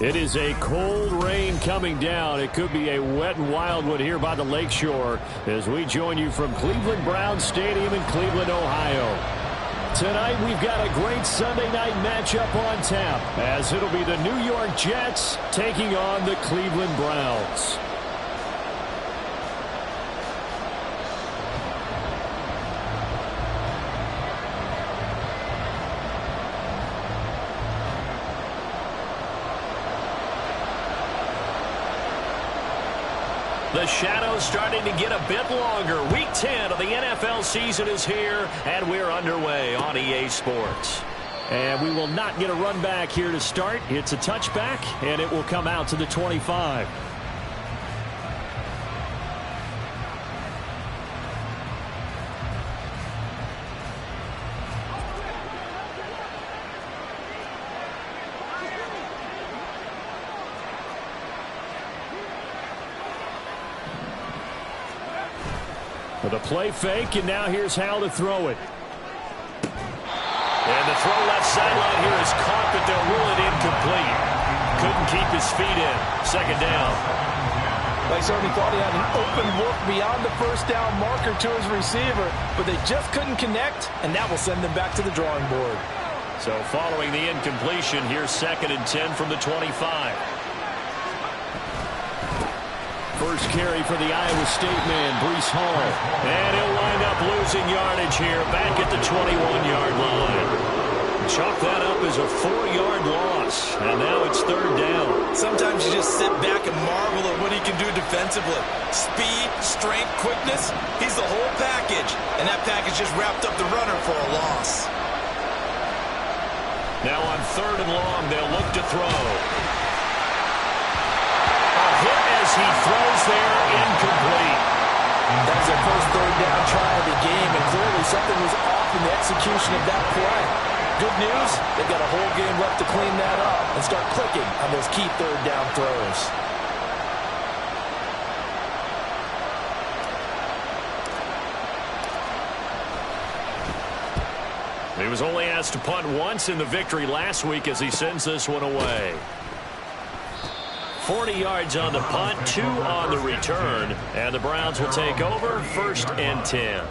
It is a cold rain coming down. It could be a wet and wild one here by the lakeshore as we join you from Cleveland Browns Stadium in Cleveland, Ohio. Tonight we've got a great Sunday night matchup on tap as it'll be the New York Jets taking on the Cleveland Browns. The shadow's starting to get a bit longer. Week 10 of the NFL season is here, and we're underway on EA Sports. And we will not get a run back here to start. It's a touchback, and it will come out to the 25. With a play fake, and now here's how to throw it. And the throw left sideline here is caught, but they'll rule it incomplete. Couldn't keep his feet in. Second down. They certainly thought he had an open look beyond the first down marker to his receiver, but they just couldn't connect, and that will send them back to the drawing board. So following the incompletion, here's 2nd and 10 from the 25. First carry for the Iowa State man, Breece Hall. And he'll wind up losing yardage here back at the 21-yard line. Chalk that up as a 4-yard loss. And now it's 3rd down. Sometimes you just sit back and marvel at what he can do defensively. Speed, strength, quickness. He's the whole package. And that package just wrapped up the runner for a loss. Now on 3rd and long, they'll look to throw. As he throws there, incomplete. That was their first 3rd down try of the game, and clearly something was off in the execution of that play. Good news, they've got a whole game left to clean that up and start clicking on those key 3rd down throws. He was only asked to punt once in the victory last week as he sends this one away. 40 yards on the punt, 2 on the return, and the Browns will take over 1st and 10.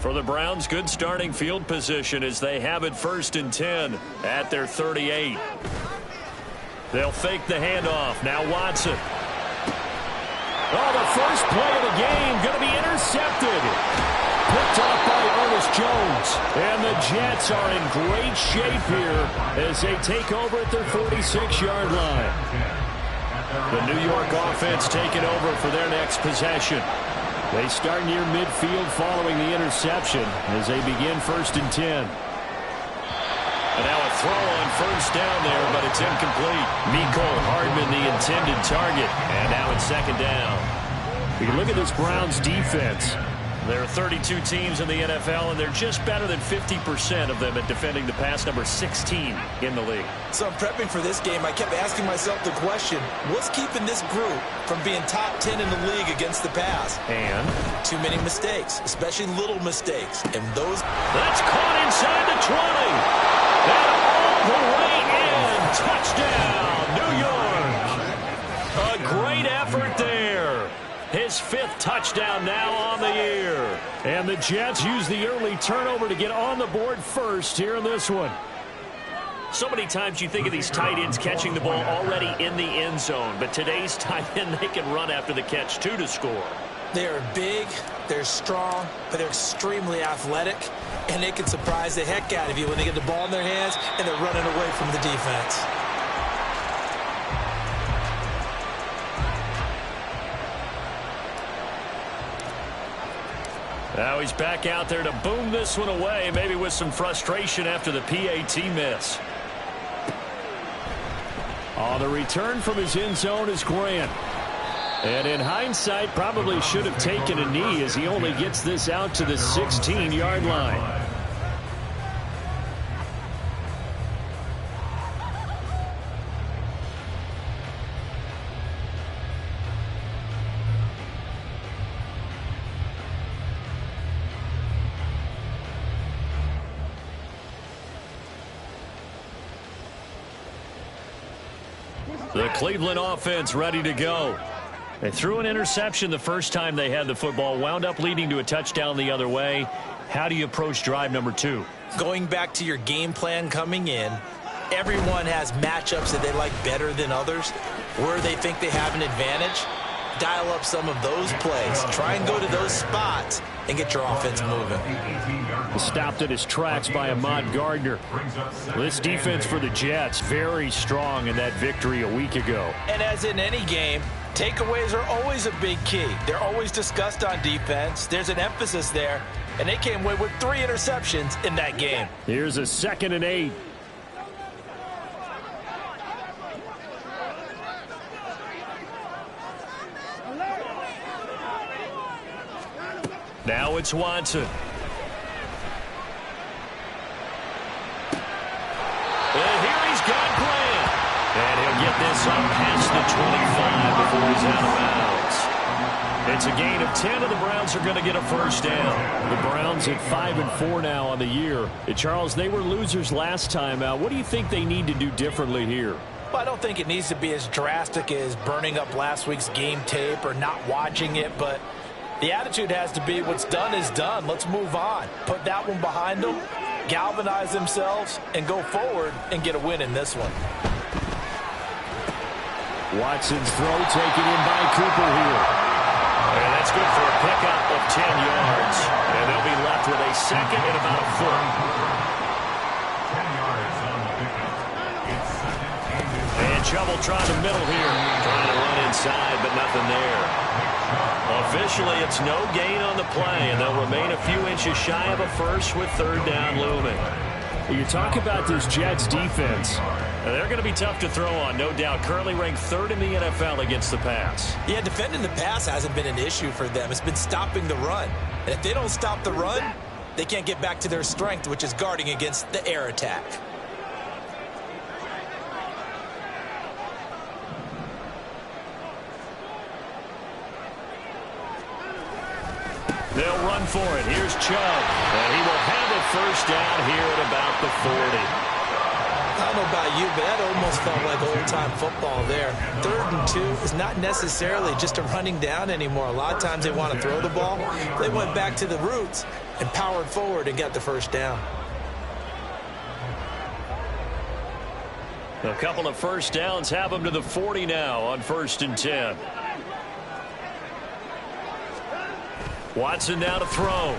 For the Browns, good starting field position as they have it 1st and 10 at their 38. They'll fake the handoff. Now Watson. Oh, the first play of the game going to be intercepted. Picked off by Ernest Jones. And the Jets are in great shape here as they take over at their 46-yard line. The New York offense taking over for their next possession. They start near midfield following the interception as they begin 1st and 10. And now a throw on 1st down there, but it's incomplete. Mecole Hardman, the intended target. And now it's 2nd down. We can look at this Browns defense. There are 32 teams in the NFL, and they're just better than 50% of them at defending the pass, number 16 in the league. So I'm prepping for this game. I kept asking myself the question, what's keeping this group from being top 10 in the league against the pass? And? Too many mistakes, especially little mistakes. And those... That's caught inside the 20. And all the way in. Touchdown, New York. A great effort there. His 5th touchdown now on the year. And the Jets use the early turnover to get on the board first here in this one. So many times you think of these tight ends catching the ball already in the end zone. But today's tight end, they can run after the catch, too, to score. They are big, they're strong, but they're extremely athletic. And they can surprise the heck out of you when they get the ball in their hands and they're running away from the defense. Now he's back out there to boom this one away, maybe with some frustration after the PAT miss. On the return from his end zone is Grant. And in hindsight, probably should have taken a knee as he only gets this out to the 16-yard line. The Cleveland offense ready to go. They threw an interception the first time they had the football, wound up leading to a touchdown the other way. How do you approach drive number 2? Going back to your game plan coming in, everyone has matchups that they like better than others. Where they think they have an advantage, dial up some of those plays. Try and go to those spots and get your offense moving. Stopped at his tracks by Ahmad Gardner. This defense for the Jets, very strong in that victory a week ago. And as in any game, takeaways are always a big key. They're always discussed on defense. There's an emphasis there, and they came away with 3 interceptions in that game. Here's a 2nd and 8. Now it's Watson. And here he's got Grant. And he'll get this up past the 25 before he's out of bounds. It's a gain of 10, and the Browns are going to get a first down. The Browns at 5-4 now on the year. Charles, they were losers last time out. What do you think they need to do differently here? Well, I don't think it needs to be as drastic as burning up last week's game tape or not watching it, but the attitude has to be what's done is done. Let's move on. Put that one behind them, galvanize themselves, and go forward and get a win in this one. Watson's throw taken in by Cooper here. And that's good for a pickup of 10 yards. And they'll be left with a 2nd and about a foot. 10 yards on the pickup. It's 2nd and 10. And Chubb trying the middle here. Trying to run inside, but nothing there. Officially, it's no gain on the play, and they'll remain a few inches shy of a first with 3rd down looming. You talk about this Jets defense. They're going to be tough to throw on, no doubt. Currently ranked 3rd in the NFL against the pass. Yeah, defending the pass hasn't been an issue for them. It's been stopping the run. And if they don't stop the run, they can't get back to their strength, which is guarding against the air attack. They'll run for it. Here's Chubb. And he will have it first down here at about the 40. I don't know about you, but that almost felt like old-time football there. 3rd and 2 is not necessarily just a running down anymore. A lot of times they want to throw the ball. They went back to the roots and powered forward and got the first down. A couple of first downs have them to the 40 now on 1st and 10. Watson now to throw.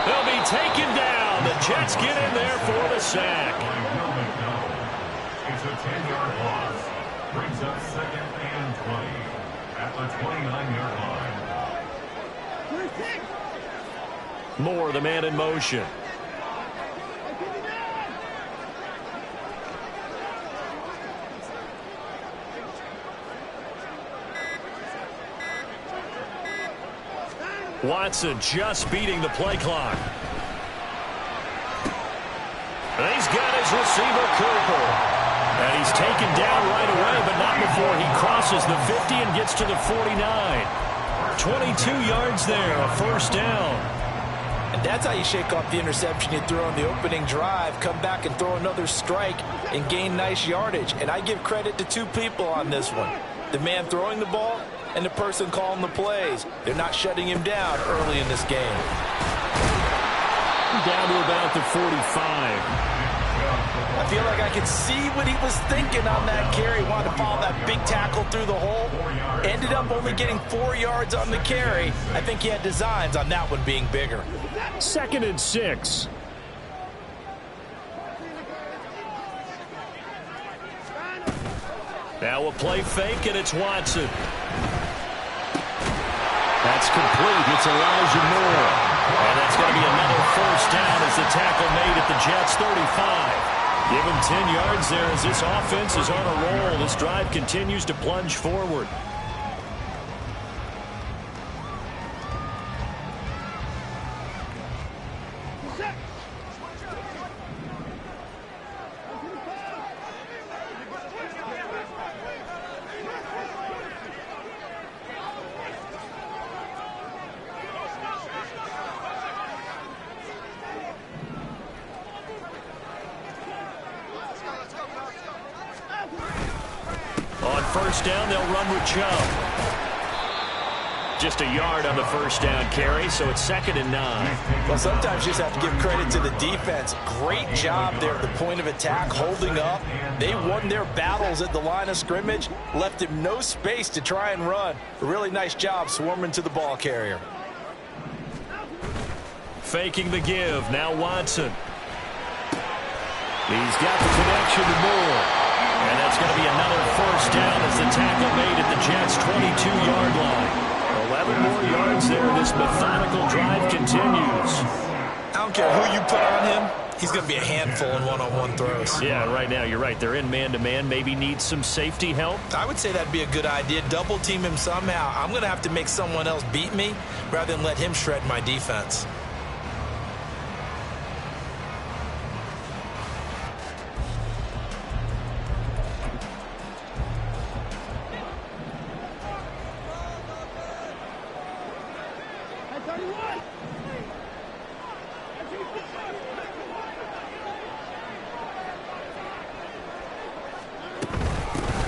They'll be taken down. The Jets get in there for the sack. It's a 10-yard loss. Brings up 2nd and 20 at the 29-yard line. Moore, the man in motion. Watson just beating the play clock. And he's got his receiver, Cooper. And he's taken down right away, but not before he crosses the 50 and gets to the 49. 22 yards there, a first down. And that's how you shake off the interception you threw on the opening drive, come back and throw another strike and gain nice yardage. And I give credit to 2 people on this one. The man throwing the ball and the person calling the plays. They're not shutting him down early in this game. Down to about the 45. I feel like I could see what he was thinking on that carry. Wanted to follow that big tackle through the hole. Ended up only getting 4 yards on the carry. I think he had designs on that one being bigger. 2nd and 6. Now a play fake, and it's Watson. That's complete. It's Elijah Moore. And that's going to be another first down as the tackle made at the Jets' 35. Give him 10 yards there as this offense is on a roll. This drive continues to plunge forward. first down. They'll run with Chubb. Just a yard on the first down carry, so it's 2nd and 9. Well, sometimes you just have to give credit to the defense. Great job there at the point of attack, holding up. They won their battles at the line of scrimmage, left him no space to try and run. A really nice job swarming to the ball carrier. Faking the give. Now Watson. He's got the connection to Moore. And that's going to be another first down as the tackle made at the Jets' 22-yard line. 11 more yards there. This methodical drive continues. I don't care who you put on him. He's going to be a handful in one-on-one throws. Yeah, right now, you're right. They're in man-to-man. Maybe need some safety help. I would say that'd be a good idea. Double team him somehow. I'm going to have to make someone else beat me rather than let him shred my defense.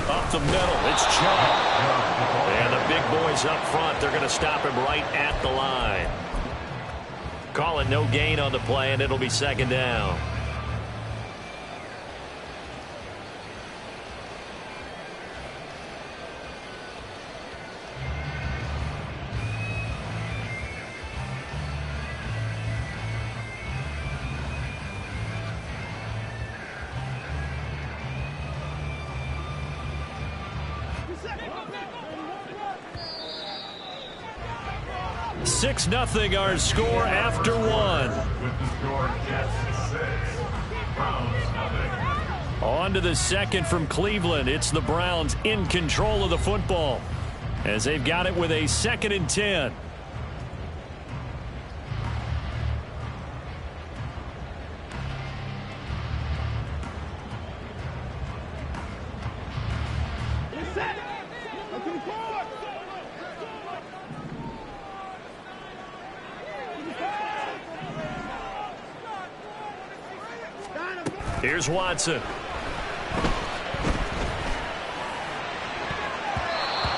Up the middle, it's Chubb. And the big boys up front, they're going to stop him right at the line. Calling no gain on the play, and it'll be 2nd down. Six nothing our score after one. With the score, Jets 6, Browns 0. On to the second from Cleveland. It's the Browns in control of the football as they've got it with a 2nd and 10. Here's Watson.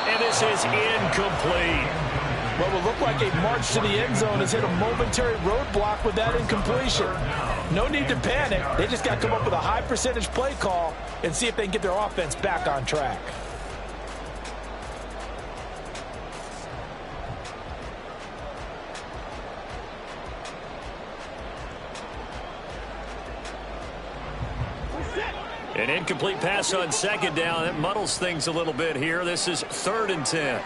And this is incomplete. What will look like a march to the end zone has hit a momentary roadblock with that incompletion. No need to panic. They just got to come up with a high percentage play call and see if they can get their offense back on track. An incomplete pass on 2nd down. That muddles things a little bit here. This is 3rd and 10.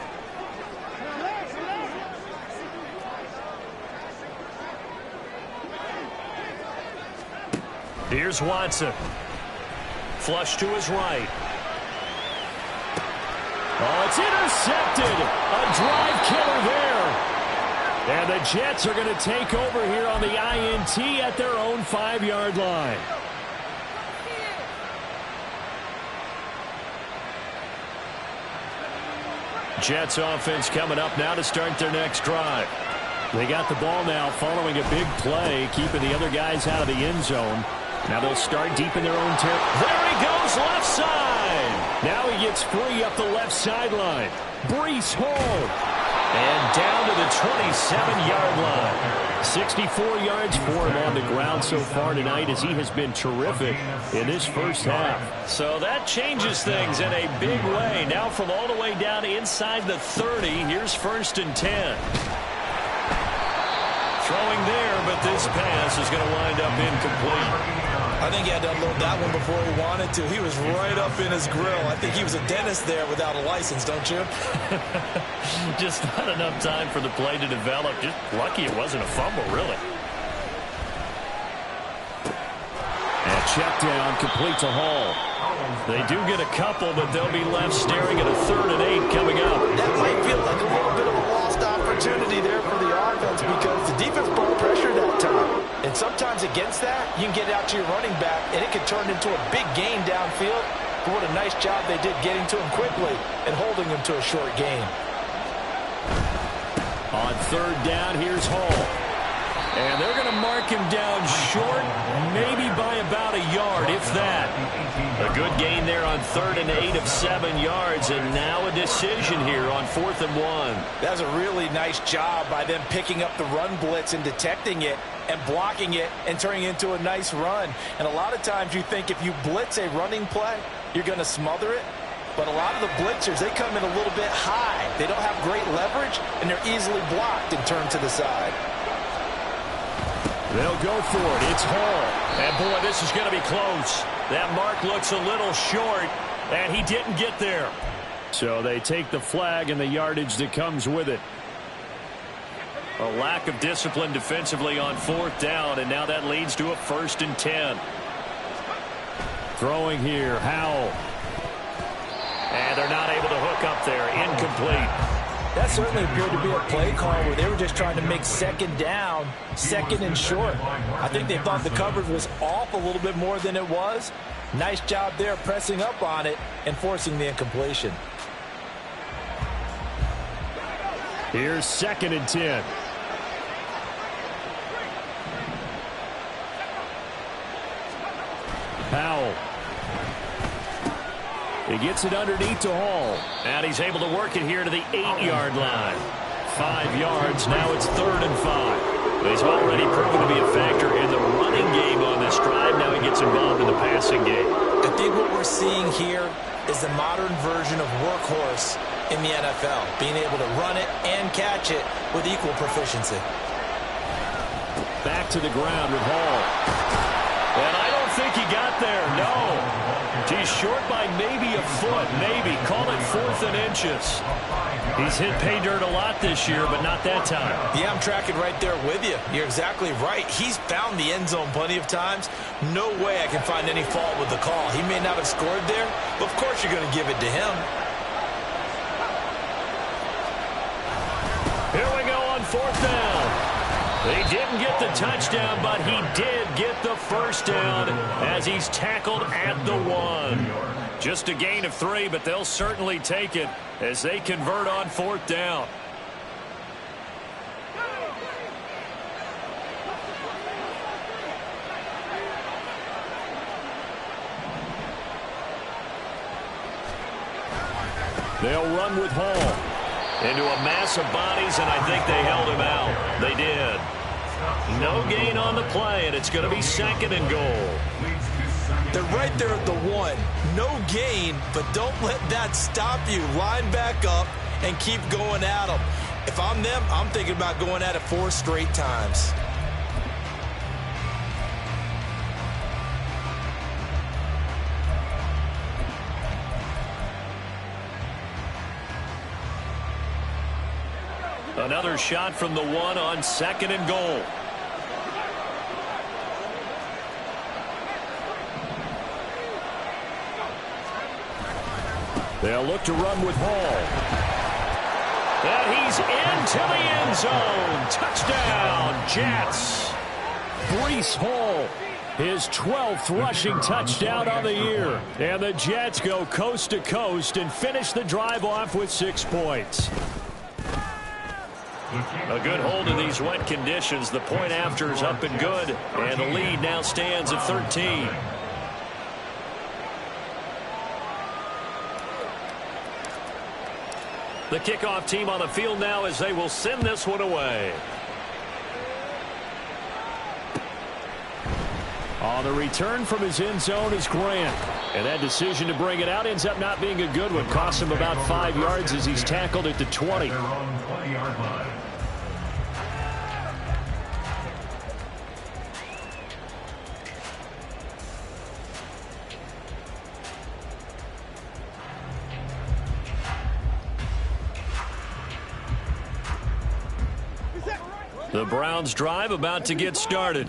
Here's Watson. Flush to his right. Oh, it's intercepted. A drive killer there. And the Jets are going to take over here on the INT at their own 5-yard line. Jets offense coming up now to start their next drive. They got the ball now following a big play, keeping the other guys out of the end zone. Now they'll start deep in their own territory. There he goes, left side. Now he gets free up the left sideline. Breece Hall. And down to the 27-yard line. 64 yards for him on the ground so far tonight as he has been terrific in this first half. So that changes things in a big way. Now from all the way down inside the 30, here's 1st and 10. Throwing there, but this pass is going to wind up incomplete. I think he had to unload that one before he wanted to. He was right up in his grill. I think he was a dentist there without a license, don't you? Just not enough time for the play to develop. Just lucky it wasn't a fumble, really. And check down, complete to Hall. They do get a couple, but they'll be left staring at a 3rd and 8 coming up. That might feel like a little bit of a lost opportunity there for the offense because the defense brought pressure that time. And sometimes against that, you can get out to your running back, and it can turn into a big gain downfield. But what a nice job they did getting to him quickly and holding him to a short gain. On 3rd down, here's Hall. And they're going to mark him down short, maybe by about a yard, if that. A good gain there on 3rd and 8 of 7 yards, and now a decision here on 4th and 1. That's a really nice job by them picking up the run blitz and detecting it and blocking it and turning it into a nice run. And a lot of times you think if you blitz a running play, you're going to smother it. But a lot of the blitzers, they come in a little bit high. They don't have great leverage, and they're easily blocked and turned to the side. They'll go for it. It's Hall. And, boy, this is going to be close. That mark looks a little short, and he didn't get there. So they take the flag and the yardage that comes with it. A lack of discipline defensively on 4th down, and now that leads to a 1st and 10. Throwing here, Howell. And they're not able to hook up there. Incomplete. That certainly appeared to be a play call where they were just trying to make 2nd down, 2nd and short. I think they thought the coverage was off a little bit more than it was. Nice job there pressing up on it and forcing the incompletion. Here's 2nd and 10. Powell. He gets it underneath to Hall. And he's able to work it here to the 8-yard line. 5 yards. Now it's 3rd and 5. He's already proven to be a factor in the running game on this drive. Now he gets involved in the passing game. I think what we're seeing here is the modern version of workhorse in the NFL. Being able to run it and catch it with equal proficiency. Back to the ground with Hall. And I don't think he got there. No. He's short by maybe a foot, maybe. Call it 4th and inches. He's hit pay dirt a lot this year, but not that time. Yeah, I'm tracking right there with you. You're exactly right. He's found the end zone plenty of times. No way I can find any fault with the call. He may not have scored there, but of course you're going to give it to him. Here we go on 4th down. He didn't get the touchdown, but he did get the 1st down as he's tackled at the 1. Just a gain of 3, but they'll certainly take it as they convert on 4th down. They'll run with Hall. Into a mass of bodies, and I think they held him out. They did. No gain on the play, and it's going to be 2nd and goal. They're right there at the 1. No gain, but don't let that stop you. Line back up and keep going at them. If I'm them, I'm thinking about going at it 4 straight times. Another shot from the 1 on 2nd and goal. They'll look to run with Hall. And he's into the end zone. Touchdown, Jets. Breece Hall, his 12th rushing touchdown on the year. And the Jets go coast to coast and finish the drive off with 6 points. A good hold in these wet conditions. The point after is up and good. And the lead now stands at 13. The kickoff team on the field now as they will send this one away. On the return from his end zone is Grant. And that decision to bring it out ends up not being a good one. Costs him about 5 yards as he's tackled at the 20. The Browns drive about to get started.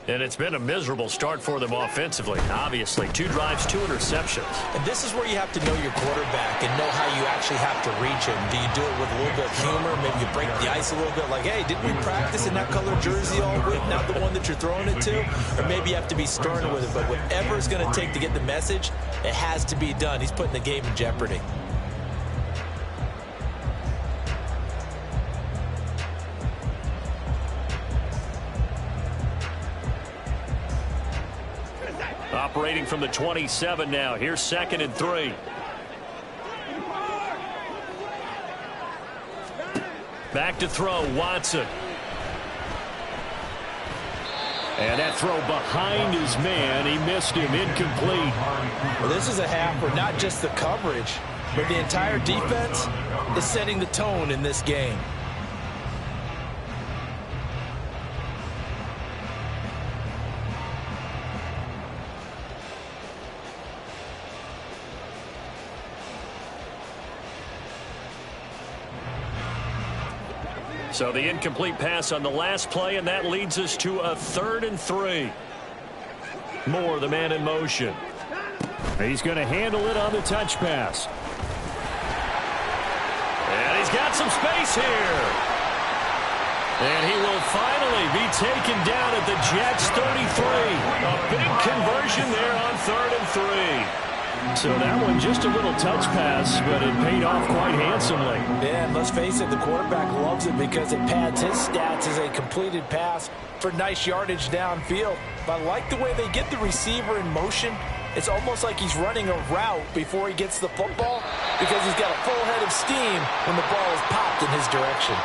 And it's been a miserable start for them offensively. Obviously, 2 drives, 2 interceptions. And this is where you have to know your quarterback and know how you actually have to reach him. Do you do it with a little bit of humor? Maybe you break the ice a little bit like, hey, didn't we practice in that color jersey all week? Not the one that you're throwing it to? Or maybe you have to be stern with it. But whatever it's going to take to get the message, it has to be done. He's putting the game in jeopardy. Operating from the 27 now. Here's 2nd and 3. Back to throw, Watson. And that throw behind his man. He missed him, incomplete. Well, this is a half where not just the coverage, but the entire defense is setting the tone in this game. So the incomplete pass on the last play, and that leads us to a 3rd and 3. Moore, the man in motion. He's going to handle it on the touch pass. And he's got some space here. And he will finally be taken down at the Jets' 33. A big conversion there on 3rd and 3. So that one just a little touch pass, but it paid off quite handsomely. Yeah, and let's face it, the quarterback loves it because it pads his stats as a completed pass for nice yardage downfield. But I like the way they get the receiver in motion. It's almost like he's running a route before he gets the football because he's got a full head of steam when the ball is popped in his direction.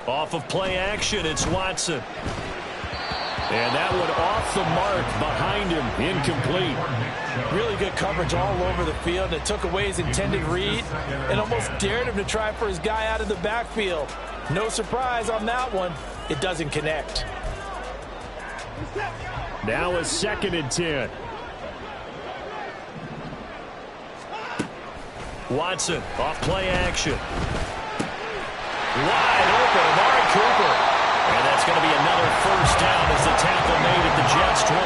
Off of play action, it's Watson. And that one off the mark behind him, incomplete. Really good coverage all over the field. It took away his intended read and almost dared him to try for his guy out of the backfield. No surprise on that one. It doesn't connect. Now a 2nd and 10. Watson off play action. Wide open, Amari Cooper. And that's going to be another 1st down as the tackle made at the Jets' 21.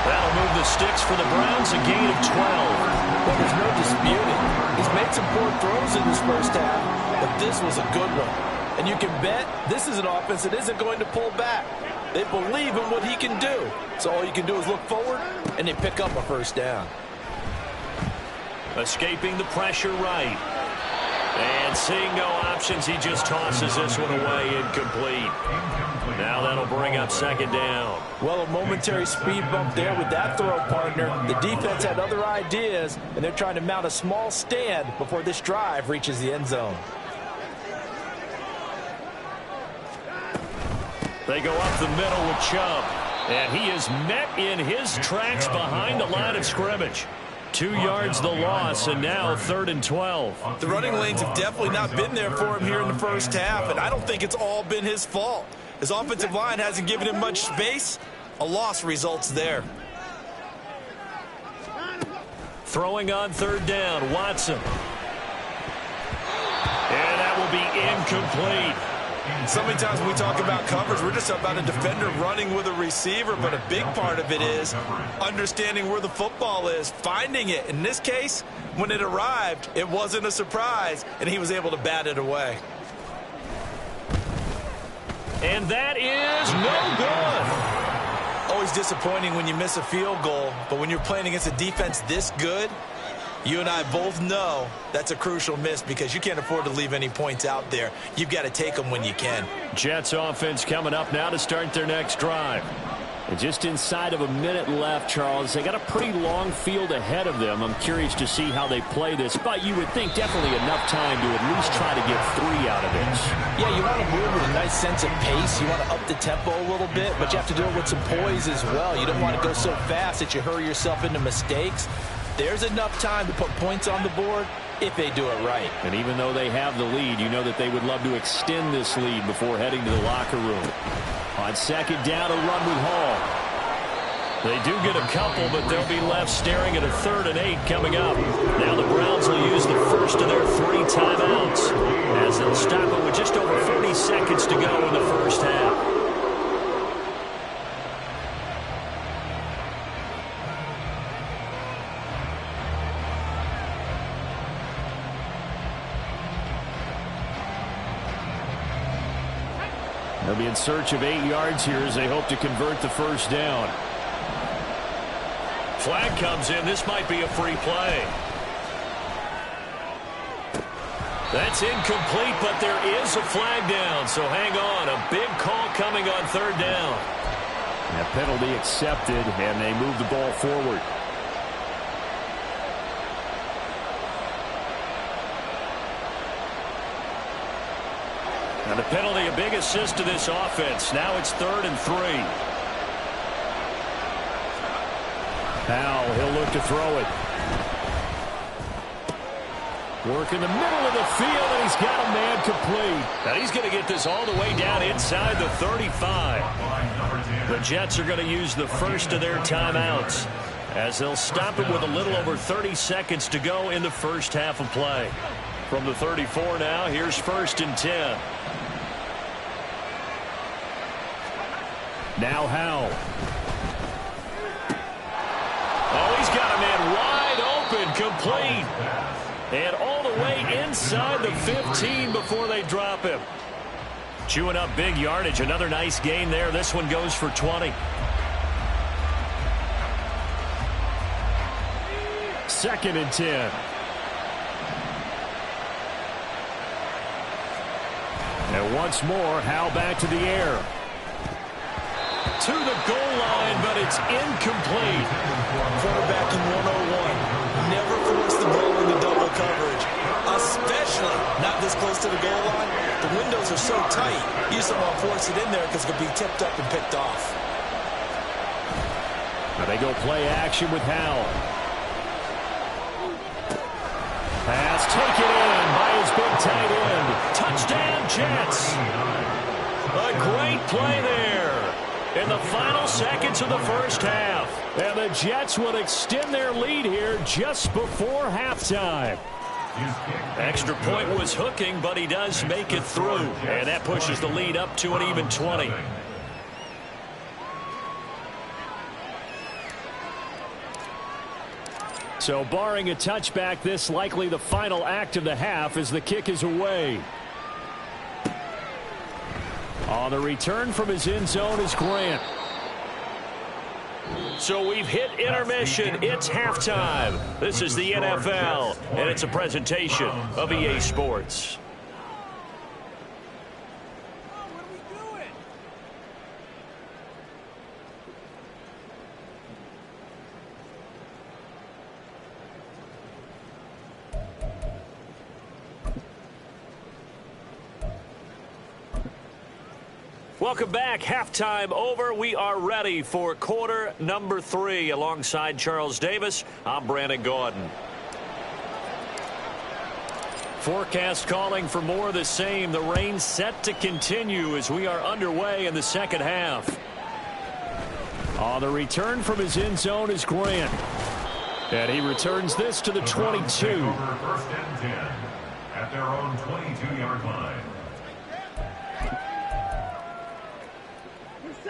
That'll move the sticks for the Browns, a gain of 12. Well, there's no disputing. He's made some poor throws in this first half, but this was a good one. And you can bet this is an offense that isn't going to pull back. They believe in what he can do. So all you can do is look forward, and they pick up a 1st down. Escaping the pressure right. And seeing no options, he just tosses this one away, incomplete. Now that'll bring up 2nd down. Well, a momentary speed bump there with that throw, partner. The defense had other ideas, and they're trying to mount a small stand before this drive reaches the end zone. They go up the middle with Chubb. And he is met in his tracks behind the line of scrimmage. 2 yards the loss, and now 3rd and 12. The running lanes have definitely not been there for him here in the first half, and I don't think it's all been his fault. His offensive line hasn't given him much space. A loss results there. Throwing on 3rd down, Watson. And that will be incomplete. So many times when we talk about coverage, we're just about a defender running with a receiver, but a big part of it is understanding where the football is, finding it. In this case, when it arrived, it wasn't a surprise, and he was able to bat it away. And that is no good. Always disappointing when you miss a field goal, but when you're playing against a defense this good, you and I both know that's a crucial miss because you can't afford to leave any points out there. You've got to take them when you can. Jets offense coming up now to start their next drive. And just inside of a minute left, Charles. They got a pretty long field ahead of them. I'm curious to see how they play this, but you would think definitely enough time to at least try to get 3 out of this. Yeah, you want to move with a nice sense of pace. You want to up the tempo a little bit, but you have to do it with some poise as well. You don't want to go so fast that you hurry yourself into mistakes. There's enough time to put points on the board if they do it right. And even though they have the lead, you know that they would love to extend this lead before heading to the locker room. On 2nd down, a run with Hall. They do get a couple, but they'll be left staring at a 3rd and 8 coming up. Now the Browns will use the first of their 3 timeouts as they'll stop it with just over 40 seconds to go in the first half. They'll be in search of 8 yards here as they hope to convert the 1st down. flag comes in. This might be a free play. That's incomplete, but there is a flag down, so hang on. A big call coming on third down. That penalty accepted, and they move the ball forward. Now the penalty, a big assist to this offense. Now it's 3rd and 3. Now he'll look to throw it. Work in the middle of the field, and he's got a man complete. Now he's going to get this all the way down inside the 35. The Jets are going to use the first of their timeouts as they'll stop it with a little over 30 seconds to go in the first half of play. From the 34 now, here's 1st and 10. Now Howell. Oh, he's got a man wide open, complete. And all the way inside the 15 before they drop him. Chewing up big yardage. Another nice gain there. This one goes for 20. 2nd and 10. And once more, Howell back to the air. To the goal line, but it's incomplete. Quarterbacking 101. Never force the ball into double coverage, especially not this close to the goal line. The windows are so tight, you just don't want to force it in there because it could be tipped up and picked off. Now they go play action with Howell. Pass taken in by his big tight end. Touchdown, Jets. A great play there in the final seconds of the first half. And the Jets will extend their lead here just before halftime. Extra point was hooking, but he does make it through. And that pushes the lead up to an even 20. So barring a touchback, this likely the final act of the half as the kick is away. On the return from his end zone is Grant. So we've hit intermission. It's halftime. This is the NFL, and it's a presentation of EA Sports. Welcome back. Halftime over. We are ready for quarter number 3. Alongside Charles Davis, I'm Brandon Gaudin. Forecast calling for more of the same. The rain set to continue as we are underway in the second half. On the return from his end zone is Grant. And he returns this to the 22. 1st and 10 at their own 22-yard line.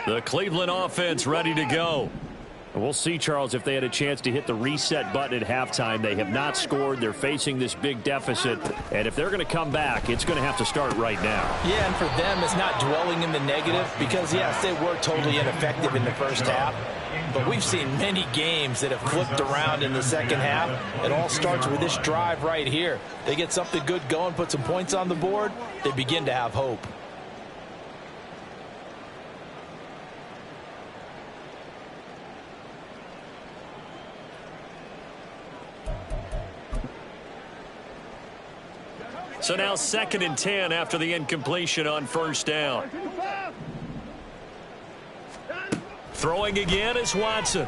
The Cleveland offense ready to go. We'll see, Charles, if they had a chance to hit the reset button at halftime. They have not scored. They're facing this big deficit. And if they're going to come back, it's going to have to start right now. Yeah, and for them, it's not dwelling in the negative because, yes, they were totally ineffective in the first half. But we've seen many games that have flipped around in the second half. It all starts with this drive right here. They get something good going, put some points on the board, they begin to have hope. So now 2nd and 10 after the incompletion on first down. Throwing again is Watson.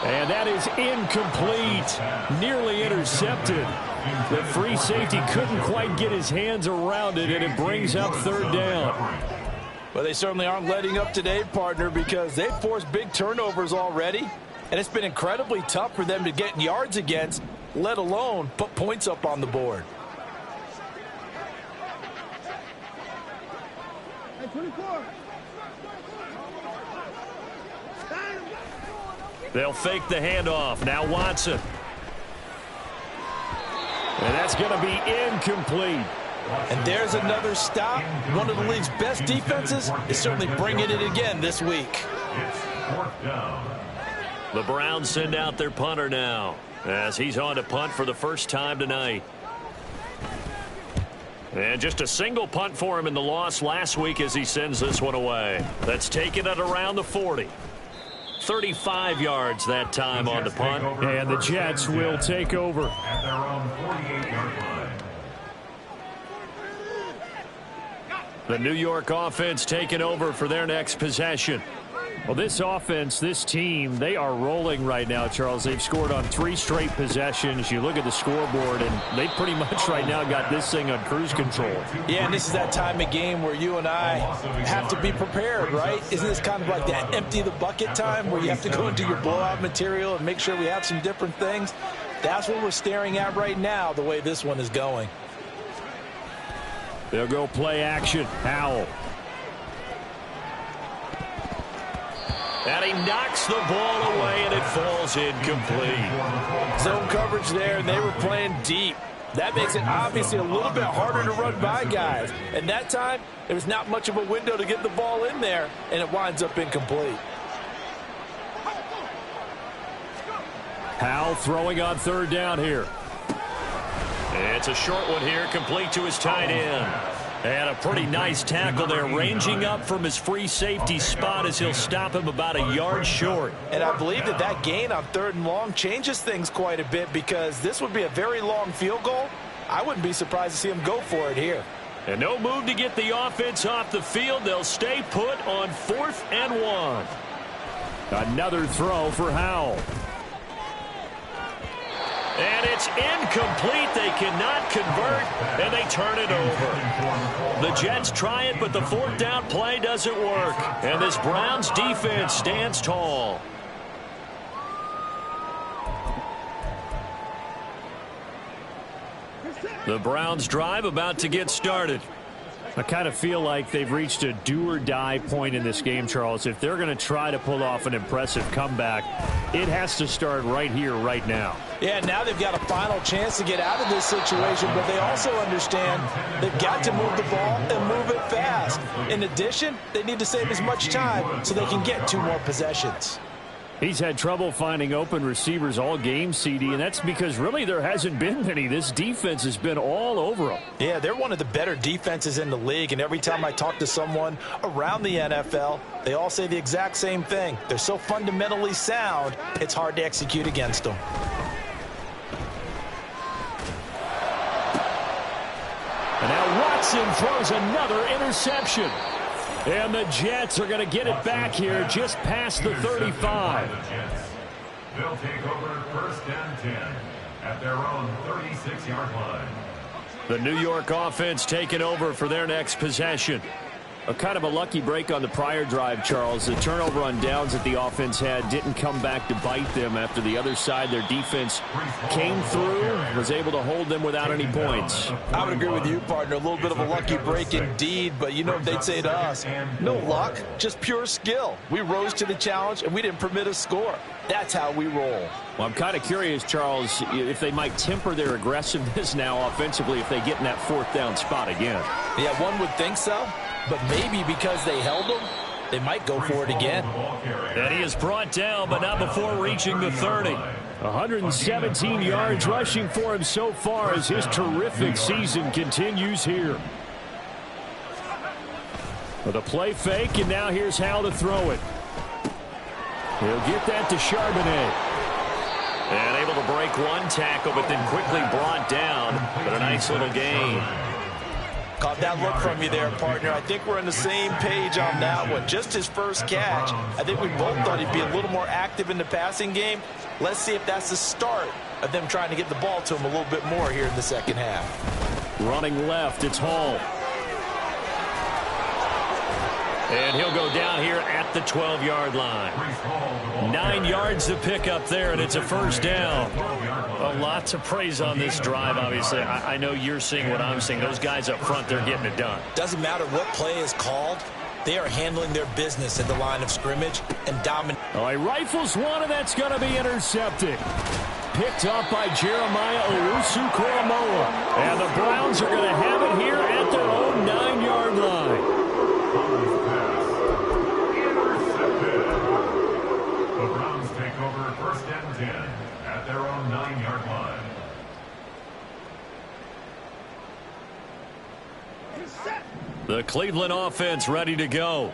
And that is incomplete. Nearly intercepted. The free safety couldn't quite get his hands around it, and it brings up 3rd down. Well, they certainly aren't letting up today, partner, because they've forced big turnovers already. And it's been incredibly tough for them to get yards against, let alone put points up on the board. They'll fake the handoff. Now Watson. And that's going to be incomplete. And there's another stop. One of the league's best defenses is certainly bringing it again this week. It's fourth down. The Browns send out their punter now as he's on to punt for the first time tonight. And just a single punt for him in the loss last week as he sends this one away. That's taken at around the 40. 35 yards that time on the punt. And the Jets will take over. At their own 48-yard line. The New York offense taking over for their next possession. Well, this offense, this team, they are rolling right now, Charles. They've scored on 3 straight possessions. You look at the scoreboard, and they pretty much right now got this thing on cruise control. Yeah, and this is that time of game where you and I have to be prepared, right? Isn't this kind of like that empty the bucket time where you have to go into your blowout material and make sure we have some different things? That's what we're staring at right now, the way this one is going. They'll go play action. Howell. And he knocks the ball away, and it falls incomplete. Zone coverage there, and they were playing deep. That makes it obviously a little bit harder to run by guys. And that time, there was not much of a window to get the ball in there, and it winds up incomplete. Howell throwing on third down here. It's a short one here, complete to his tight end. And a pretty nice tackle there, ranging up from his free safety spot as he'll stop him about a yard short. And I believe that gain on 3rd and long changes things quite a bit because this would be a very long field goal. I wouldn't be surprised to see him go for it here. And no move to get the offense off the field. They'll stay put on 4th and 1. Another throw for Howell. And it's incomplete. They cannot convert, and they turn it over. The Jets try it, but the 4th down play doesn't work. And this Browns defense stands tall. The Browns drive about to get started. I kind of feel like they've reached a do-or-die point in this game, Charles. If they're going to try to pull off an impressive comeback, it has to start right here, right now. Yeah, now they've got a final chance to get out of this situation, but they also understand they've got to move the ball and move it fast. In addition, they need to save as much time so they can get 2 more possessions. He's had trouble finding open receivers all game, CD, and that's because really there hasn't been many. This defense has been all over them. Yeah, they're one of the better defenses in the league, and every time I talk to someone around the NFL, they all say the exact same thing. They're so fundamentally sound, it's hard to execute against them. And now Watson throws another interception. And the Jets are going to get it back here just past the 35. They'll take over 1st and 10 at their own 36-yard line. The New York offense taking over for their next possession. A kind of a lucky break on the prior drive, Charles. The turnover on downs that the offense had didn't come back to bite them after the other side. Their defense came through, was able to hold them without any points. I would agree with you, partner. A little bit of a lucky break indeed, but you know what they'd say to us? No luck, just pure skill. We rose to the challenge, and we didn't permit a score. That's how we roll. Well, I'm kind of curious, Charles, if they might temper their aggressiveness now offensively if they get in that 4th down spot again. Yeah, one would think so. But maybe because they held him, they might go for it again. And he is brought down, but not before reaching the 30. 117 yards rushing for him so far as his terrific season continues here. With a play fake, and now here's Howell to throw it. He'll get that to Charbonnet. And able to break one tackle, but then quickly brought down. But a nice little gain. Caught that look from you there, partner. I think we're on the same page on that one. Just his first catch. I think we both thought he'd be a little more active in the passing game. Let's see if that's the start of them trying to get the ball to him a little bit more here in the second half. Running left, it's Hall. And he'll go down here at the 12-yard line. 9 yards to pick up there, and it's a 1st down. A lot to praise on this drive, obviously. I know you're seeing what I'm seeing. Those guys up front, they're getting it done. Doesn't matter what play is called. They are handling their business at the line of scrimmage and dominating. Oh, he rifles one, and that's going to be intercepted. picked off by Jeremiah Owusu-Koramoah. And the Browns are going to have it here at their own 9-yard line. The Browns take over first and 10 at their own 9-yard line. The Cleveland offense ready to go.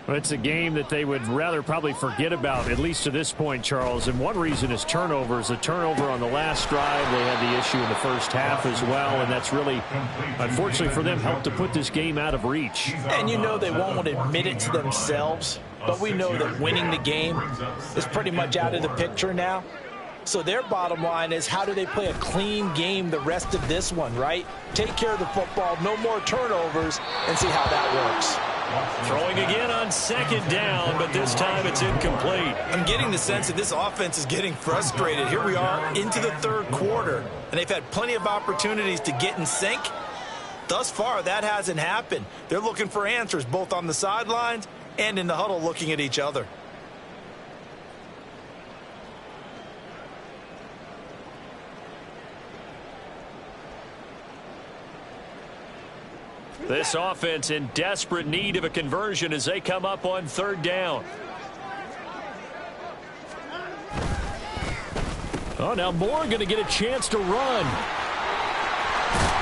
It's a game that they would rather probably forget about, at least to this point, Charles. And one reason is turnovers. A turnover on the last drive. They had the issue in the first half as well, and that's really, unfortunately for them, helped to put this game out of reach. And you know they won't admit it to themselves, but we know that winning the game is pretty much out of the picture now. So their bottom line is, how do they play a clean game the rest of this one, right? Take care of the football, no more turnovers, and see how that works. Throwing again on second down, but this time it's incomplete. I'm getting the sense that this offense is getting frustrated. Here we are into the third quarter, and they've had plenty of opportunities to get in sync. Thus far, that hasn't happened. They're looking for answers both on the sidelines and in the huddle looking at each other. This offense in desperate need of a conversion as they come up on third down. Oh, now Moore going to get a chance to run.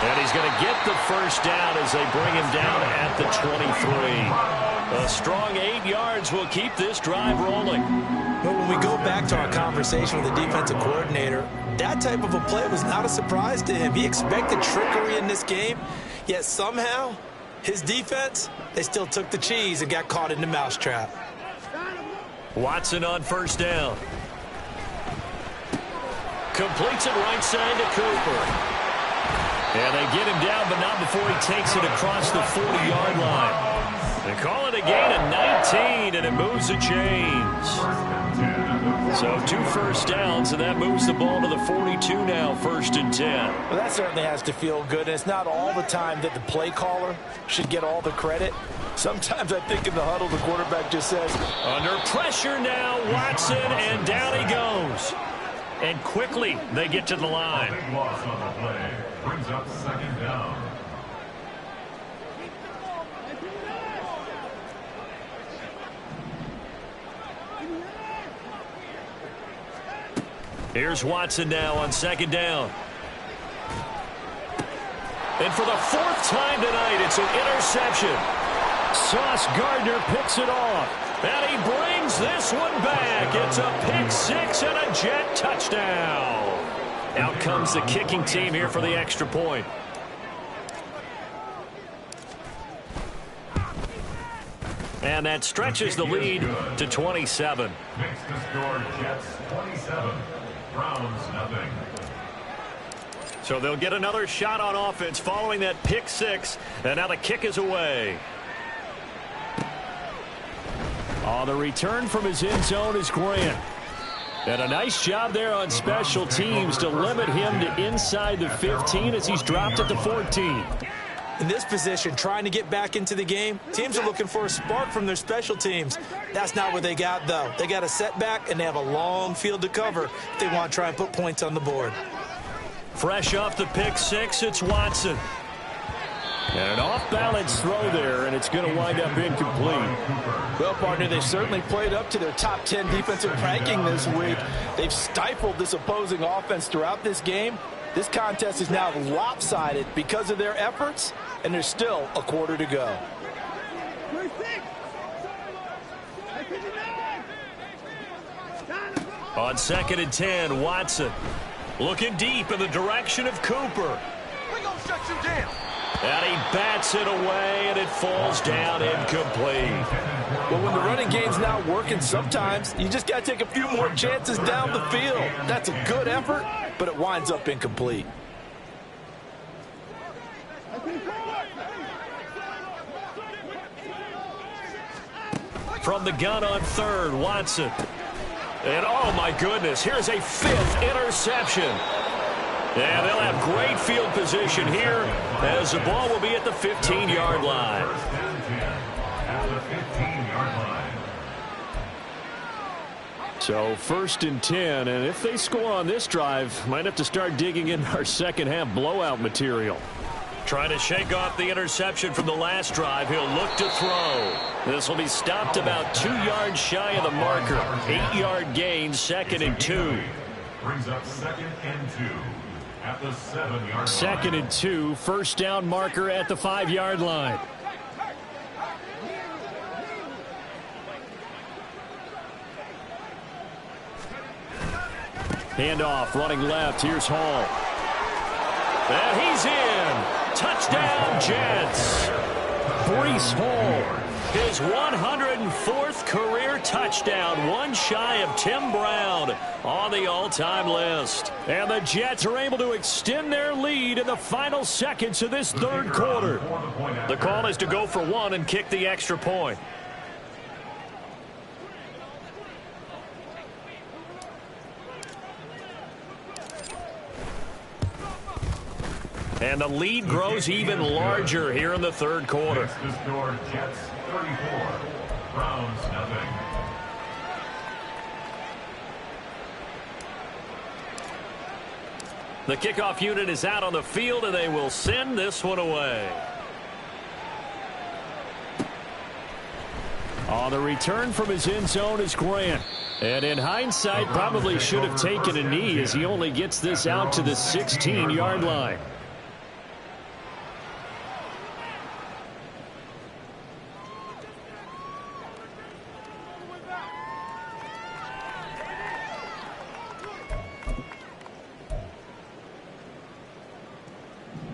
And he's going to get the first down as they bring him down at the 23. A strong 8 yards will keep this drive rolling. But when we go back to our conversation with the defensive coordinator, that type of a play was not a surprise to him. He expected trickery in this game, yet somehow his defense, they still took the cheese and got caught in the mousetrap. Watson on first down. Completes it right side to Cooper. And they get him down, but not before he takes it across the 40-yard line. They call it a gain of 19, and it moves the chains. So 2 first downs, and that moves the ball to the 42 now, 1st and 10. Well, that certainly has to feel good, and it's not all the time that the play caller should get all the credit. Sometimes I think in the huddle, the quarterback just says, under pressure now, Watson, and down he goes. And quickly, they get to the line. Big loss on the play brings up 2nd down. Here's Watson now on 2nd down. And for the 4th time tonight, it's an interception. Sauce Gardner picks it off. And he brings this one back. It's a pick 6 and a Jet touchdown. Out comes the kicking team here for the extra point. And that stretches the lead to 27. Makes the score Jets 27. Browns nothing. So they'll get another shot on offense following that pick 6. And now the kick is away. Oh, the return from his end zone is Grant. And a nice job there on special teams to limit him to inside the 15 as he's dropped at the 14. in this position, trying to get back into the game, teams are looking for a spark from their special teams. That's not what they got, though. They got a setback, and they have a long field to cover if they want to try and put points on the board. Fresh off the pick 6, it's Watson. And an off-balance throw there, and it's going to wind up incomplete. Well, partner, they've certainly played up to their top 10 defensive ranking this week. They've stifled this opposing offense throughout this game. This contest is now lopsided because of their efforts, and there's still a quarter to go. On 2nd and 10, Watson looking deep in the direction of Cooper. We're going to shut you down. And he bats it away, and it falls down incomplete. Well, when the running game's not working, sometimes you just got to take a few more chances down the field. That's a good effort, but it winds up incomplete. From the gun on 3rd, Watson. And oh my goodness, here's a 5th interception. And they'll have great field position here as the ball will be at the 15-yard line. So 1st and 10, and if they score on this drive, might have to start digging in our second half blowout material. Trying to shake off the interception from the last drive. He'll look to throw. This will be stopped about 2 yards shy of the marker. 8-yard gain, 2nd and 2. Brings up 2nd and 2 at the 7-yard line. 2nd and 2, first down marker at the 5-yard line. Handoff, running left. Here's Hall. And he's in. Touchdown, Jets. Breece Hall, his 104th career touchdown, one shy of Tim Brown on the all-time list. And the Jets are able to extend their lead in the final seconds of this third quarter. The call is to go for one and kick the extra point. And the lead grows even larger here in the third quarter. The score, Jets 34, Browns nothing. The kickoff unit is out on the field, and they will send this one away. On the return from his end zone is Grant. And in hindsight, probably should have taken a knee as he only gets this out to the 16-yard line.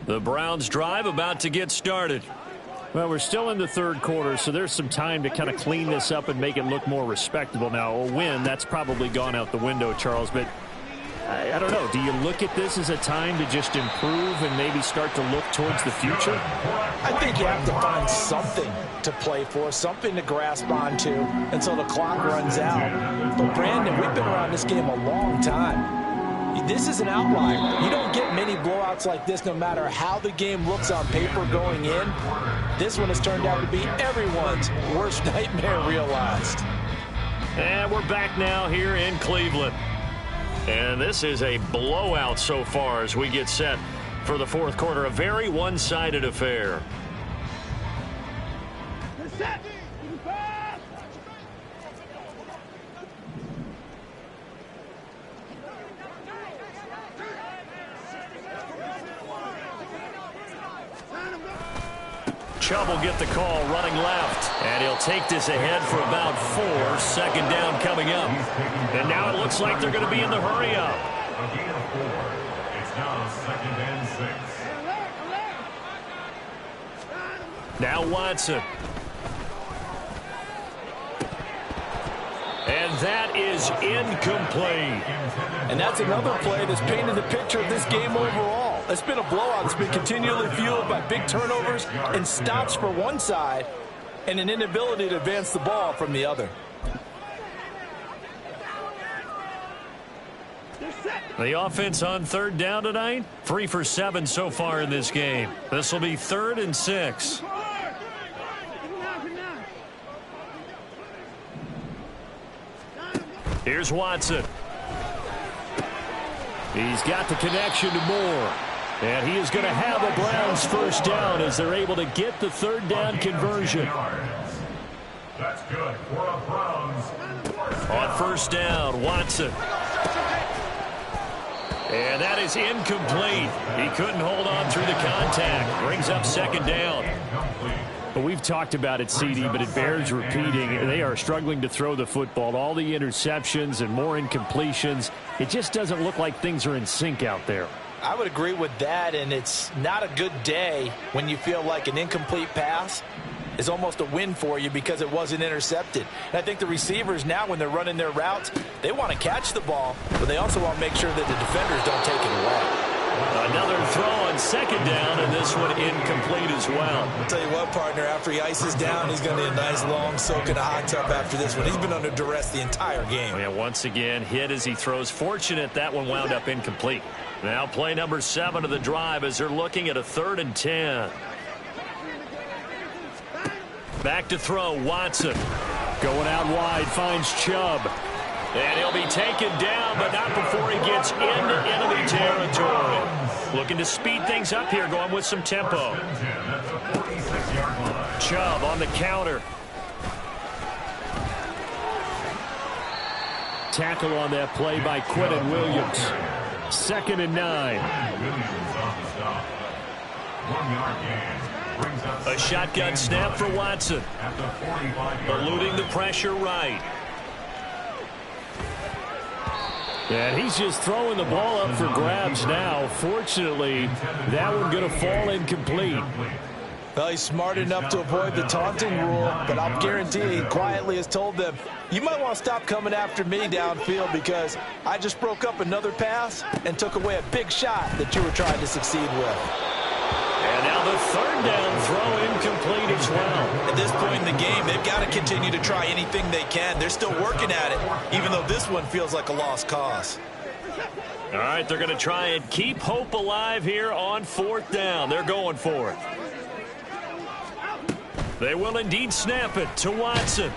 The Browns drive about to get started. Well, we're still in the third quarter, so there's some time to kind of clean this up and make it look more respectable. Now, a win, that's probably gone out the window, Charles, but I don't know. Do you look at this as a time to just improve and maybe start to look towards the future? I think you have to find something to play for, something to grasp onto until the clock runs out. But, Brandon, we've been around this game a long time. This is an outlier. You don't get many blowouts like this no matter how the game looks on paper going in. This one has turned out to be everyone's worst nightmare realized. And we're back now here in Cleveland. And this is a blowout so far as we get set for the fourth quarter. A very one-sided affair. Chubb will get the call running left. And he'll take this ahead for about 4. 2nd down coming up. And now it looks like they're going to be in the hurry up. A gain of 4. It's now 2nd and 6. Now Watson. And that is incomplete. And that's another play that's painted the picture of this game overall. It's been a blowout. It's been continually fueled by big turnovers and stops for one side and an inability to advance the ball from the other. The offense on 3rd down tonight, 3 for 7 so far in this game. This will be 3rd and 6. Here's Watson. He's got the connection to Moore. And he is going to have the Browns first down as they're able to get the 3rd down conversion. That's good for the Browns. On 1st down, Watson. And that is incomplete. He couldn't hold on through the contact. Brings up 2nd down. Well, we've talked about it, CD, but it bears repeating. They are struggling to throw the football. All the interceptions and more incompletions. It just doesn't look like things are in sync out there. I would agree with that, and it's not a good day when you feel like an incomplete pass is almost a win for you because it wasn't intercepted. And I think the receivers now, when they're running their routes, they want to catch the ball, but they also want to make sure that the defenders don't take it away. Another throw on 2nd down, and this one incomplete as well. I'll tell you what, partner, after he ices down, he's going to need a nice long soak in a hot tub after this one. He's been under duress the entire game. Yeah, once again, hit as he throws. Fortunate that one wound up incomplete. Now play number 7 of the drive as they're looking at a 3rd and 10. Back to throw, Watson. Going out wide, finds Chubb. And he'll be taken down, but not before he gets into enemy territory. Looking to speed things up here, going with some tempo. Chubb on the counter. Tackle on that play by Quentin Williams. 2nd and 9. A shotgun snap for Watson. Eluding the pressure right. And he's just throwing the ball up for grabs now. Fortunately, that one going to fall incomplete. Well, he's smart enough to avoid the taunting rule, but I'll guarantee he quietly has told them, you might want to stop coming after me downfield because I just broke up another pass and took away a big shot that you were trying to succeed with. And now the 3rd down throw incomplete as well. At this point in the game, they've got to continue to try anything they can. They're still working at it, even though this one feels like a lost cause. All right, they're going to try and keep hope alive here on 4th down. They're going for it. They will indeed snap it to Watson.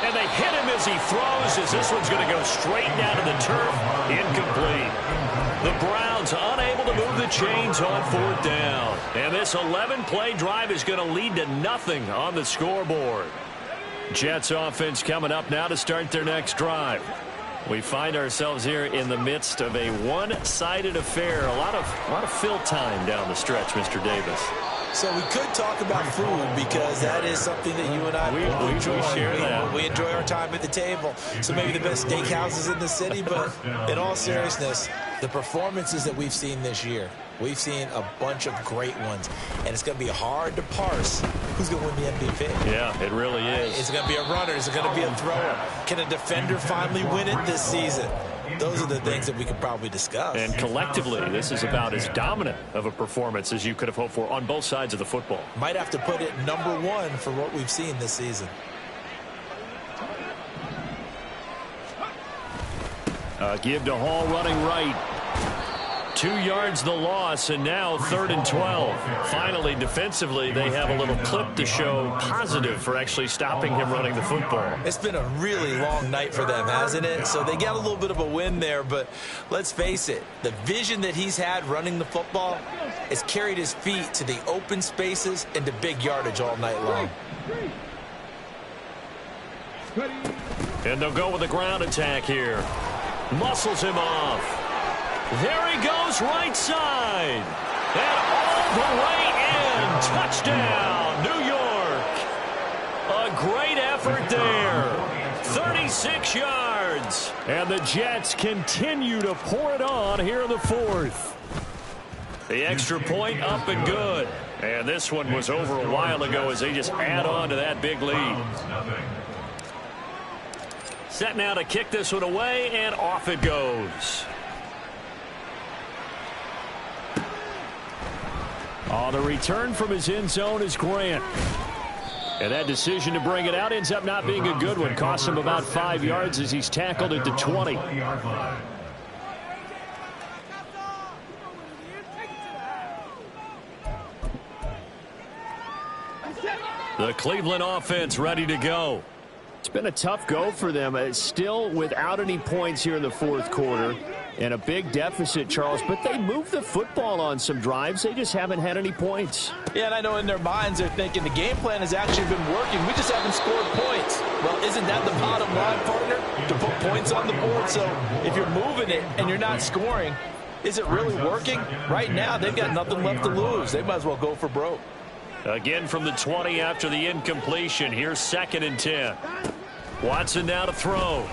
And they hit him as he throws, as this one's going to go straight down to the turf. Incomplete. The Browns unable to move the chains on 4th down. And this 11-play drive is going to lead to nothing on the scoreboard. Jets offense coming up now to start their next drive. We find ourselves here in the midst of a one-sided affair. A lot of fill time down the stretch, Mr. Davis. So we could talk about food because that is something that you and I enjoy. We share that. We enjoy our time at the table. So maybe the best steakhouses in the city, but in all seriousness, the performances that we've seen this year, we've seen a bunch of great ones, and it's going to be hard to parse who's going to win the MVP. Yeah, it really is. Is it going to be a runner? Is it going to be a thrower? Can a defender finally win it this season? Those are the things that we could probably discuss. And collectively, this is about as dominant of a performance as you could have hoped for on both sides of the football. Might have to put it #1 for what we've seen this season. Give to Hall running right. 2 yards the loss, and now 3rd and 12. Finally, defensively, they have a little clip to show positive for actually stopping him running the football. It's been a really long night for them, hasn't it? So they got a little bit of a win there, but let's face it, the vision that he's had running the football has carried his feet to the open spaces and to big yardage all night long. And they'll go with a ground attack here. Muscles him off. There he goes, right side. And all the way in. Touchdown, New York. A great effort there. 36 yards. And the Jets continue to pour it on here in the 4th. The extra point up and good. And this one was over a while ago as they just add on to that big lead. Set now to kick this one away, and off it goes. The return from his end zone is Grant. And that decision to bring it out ends up not being a good one. Costs him about 5 yards as he's tackled at the 20. The Cleveland offense ready to go. It's been a tough go for them. Still without any points here in the 4th quarter. And a big deficit, Charles. But they moved the football on some drives. They just haven't had any points. Yeah, and I know in their minds they're thinking the game plan has actually been working. We just haven't scored points. Well, isn't that the bottom line, partner? To put points on the board. So if you're moving it and you're not scoring, is it really working? Right now, they've got nothing left to lose. They might as well go for broke. Again from the 20 after the incompletion. Here's 2nd and 10. Watson now to throw.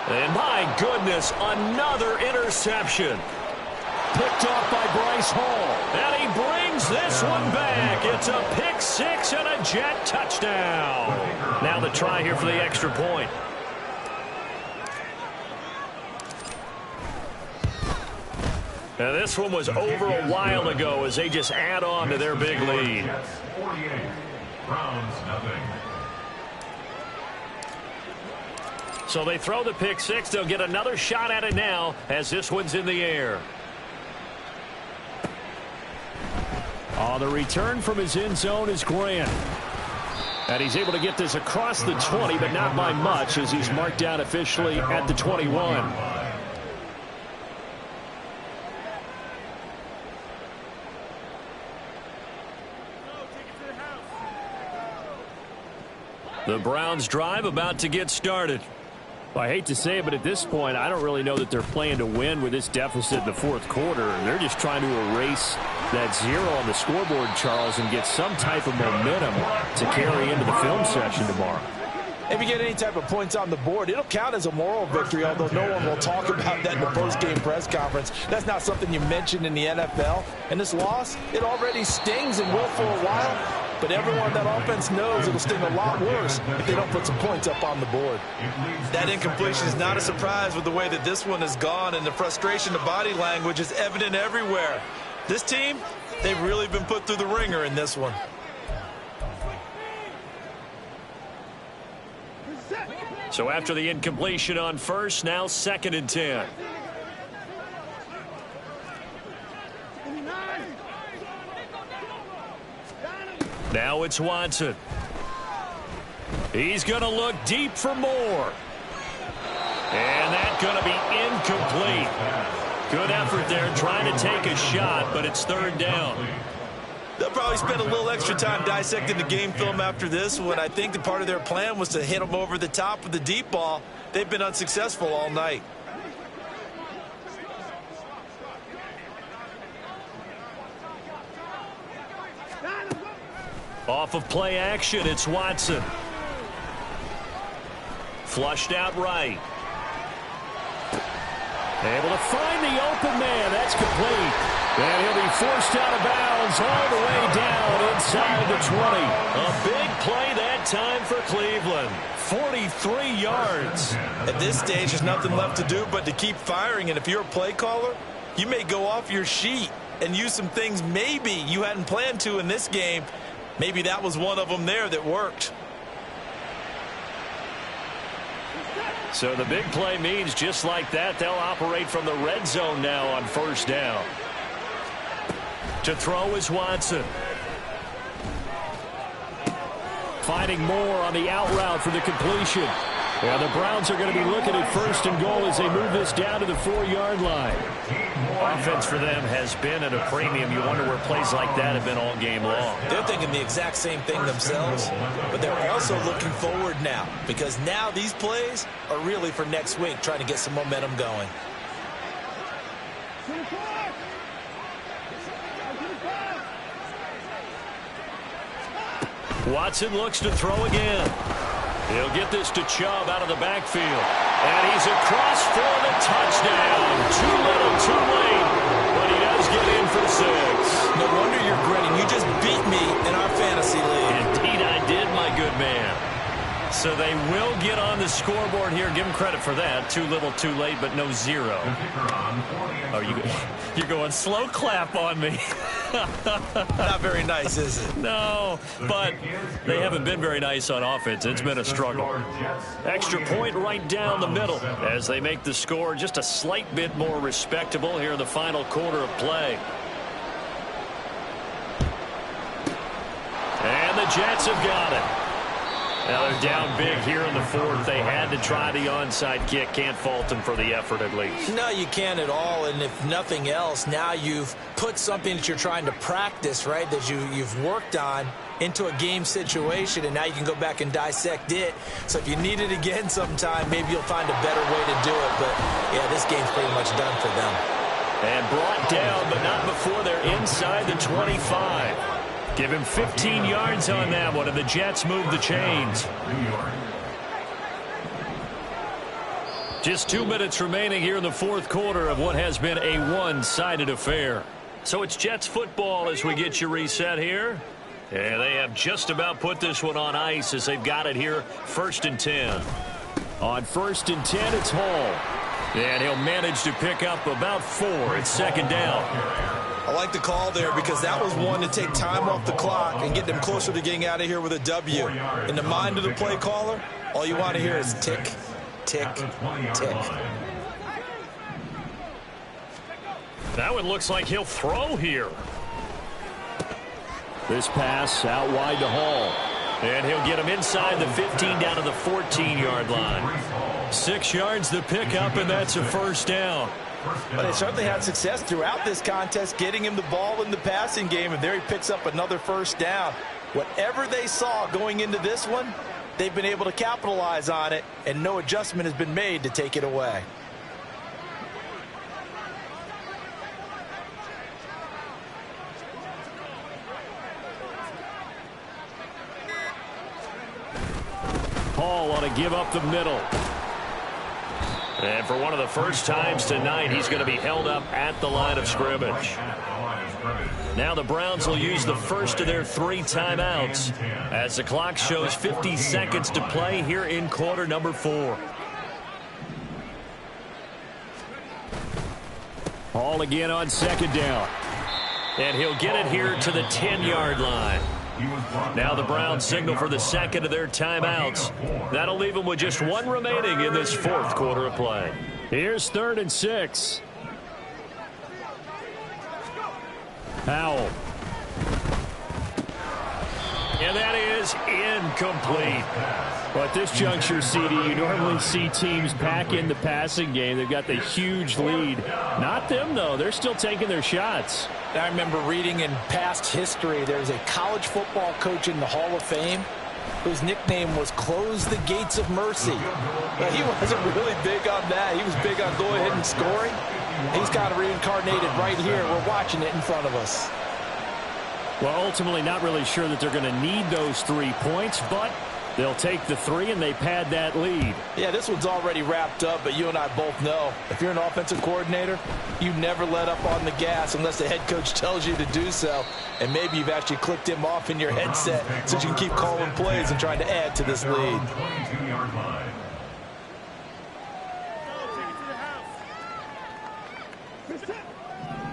And my goodness, another interception. Picked off by Bryce Hall. And he brings this one back. It's a pick 6 and a Jet touchdown. Now the try here for the extra point. And this one was over a while ago as they just add on to their big lead. 48, Browns nothing. So they throw the pick 6. They'll get another shot at it now as this one's in the air. The return from his end zone is Grant. And he's able to get this across the 20, but not by much, as he's marked down officially at the 21. The Browns drive about to get started. Well, I hate to say it, but at this point, I don't really know that they're playing to win with this deficit in the fourth quarter. They're just trying to erase that 0 on the scoreboard, Charles, and get some type of momentum to carry into the film session tomorrow. If you get any type of points on the board, it'll count as a moral victory, although no one will talk about that in the post-game press conference. That's not something you mentioned in the NFL. And this loss, it already stings and will for a while. But everyone in that offense knows it'll sting a lot worse if they don't put some points up on the board. That incompletion is not a surprise with the way that this one has gone, and the frustration, the body language is evident everywhere. This team, they've really been put through the ringer in this one. So after the incompletion on first, now 2nd and 10. Now it's Watson. He's going to look deep for more. And that's going to be incomplete. Good effort there trying to take a shot, but it's 3rd down. They'll probably spend a little extra time dissecting the game film after this one. I think that part of their plan was to hit them over the top with the deep ball. They've been unsuccessful all night. Off of play action, it's Watson. Flushed out right. Able to find the open man. That's complete. And he'll be forced out of bounds all the way down inside the 20. A big play that time for Cleveland. 43 yards. At this stage, there's nothing left to do but to keep firing. And if you're a play caller, you may go off your sheet and use some things maybe you hadn't planned to in this game. Maybe that was one of them there that worked. So the big play means just like that, they'll operate from the red zone now on 1st down. To throw is Watson. Finding more on the out route for the completion. Yeah, the Browns are going to be looking at 1st and goal as they move this down to the 4-yard line. Offense for them has been at a premium. You wonder where plays like that have been all game long. They're thinking the exact same thing themselves, but they're also looking forward now, because now these plays are really for next week, trying to get some momentum going. Watson looks to throw again. He'll get this to Chubb out of the backfield. And he's across for the touchdown. Too little, too late. But he does get in for 6. No wonder you're grinning. You just beat me in our fantasy league. Indeed I did, my good man. So they will get on the scoreboard here. Give them credit for that. Too little, too late, but no 0. Oh, you're going slow clap on me. Not very nice, is it? No, but they haven't been very nice on offense. It's been a struggle. Extra point right down the middle as they make the score just a slight bit more respectable here in the final quarter of play. And the Jets have got it. Now they're down big here in the 4th. They had to try the onside kick. Can't fault them for the effort at least. No, you can't at all. And if nothing else, now you've put something that you're trying to practice, right, that you've worked on into a game situation, and now you can go back and dissect it. So if you need it again sometime, maybe you'll find a better way to do it. But, yeah, this game's pretty much done for them. And brought down, but not before they're inside the 25. Give him 15 yards on that one, and the Jets move the chains. Just 2 minutes remaining here in the 4th quarter of what has been a one-sided affair. So it's Jets football as we get you reset here. And they have just about put this one on ice as they've got it here 1st and 10. On 1st and 10, it's Hall. And he'll manage to pick up about 4. It's 2nd down. I like the call there because that was one to take time off the clock and get them closer to getting out of here with a W. In the mind of the play caller, all you want to hear is tick, tick, tick. That one looks like he'll throw here. This pass out wide to Hall. And he'll get him inside the 15 down to the 14-yard line. 6 yards the pickup, and that's a first down. But they certainly had success throughout this contest getting him the ball in the passing game, and there he picks up another first down. Whatever they saw going into this one, they've been able to capitalize on it, and no adjustment has been made to take it away. Hall ought to give up the middle. And for one of the first times tonight, he's going to be held up at the line of scrimmage. Now the Browns will use the first of their 3 timeouts as the clock shows 50 seconds to play here in quarter number 4. Hall again on second down. And he'll get it here to the 10-yard line. Now the Browns signal for the second of their timeouts. That'll leave them with just 1 remaining in this 4th quarter of play. Here's 3rd and 6. Howell. And that is incomplete. But at this juncture, CD, you normally see teams pack in the passing game. They've got the huge lead. Not them, though. They're still taking their shots. I remember reading in past history, there's a college football coach in the Hall of Fame whose nickname was Close the Gates of Mercy. But he wasn't really big on that. He was big on go ahead and scoring. He's kind of reincarnated right here. We're watching it in front of us. Well, ultimately not really sure that they're going to need those 3 points, but they'll take the 3 and they pad that lead. Yeah, this one's already wrapped up, but you and I both know if you're an offensive coordinator, you never let up on the gas unless the head coach tells you to do so. And maybe you've actually clicked him off in your headset so you can keep calling plays and trying to add to this lead.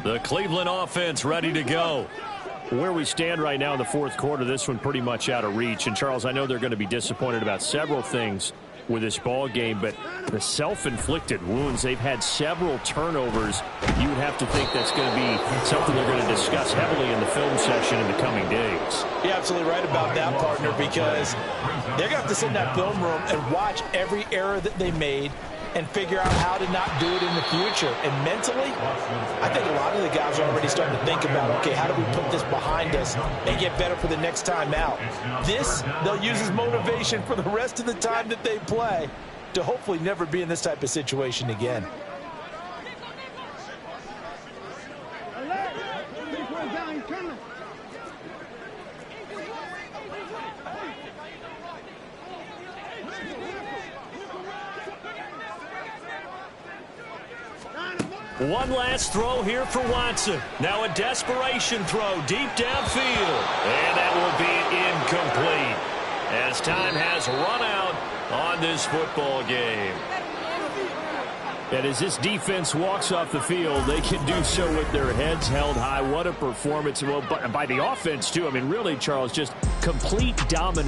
The Cleveland offense ready to go. Where we stand right now in the 4th quarter, this one pretty much out of reach. And, Charles, I know they're going to be disappointed about several things with this ball game, but the self-inflicted wounds, they've had several turnovers. You would have to think that's going to be something they're going to discuss heavily in the film session in the coming days. You're absolutely right about that, partner, because they're going to have to sit in that film room and watch every error that they made and figure out how to not do it in the future. And mentally, I think a lot of the guys are already starting to think about, okay, how do we put this behind us and get better for the next time out? This, they'll use as motivation for the rest of the time that they play to hopefully never be in this type of situation again. One last throw here for Watson. Now a desperation throw deep downfield. And that will be incomplete as time has run out on this football game. And as this defense walks off the field, they can do so with their heads held high. What a performance. Well, by the offense, too. I mean, really, Charles, just complete domination.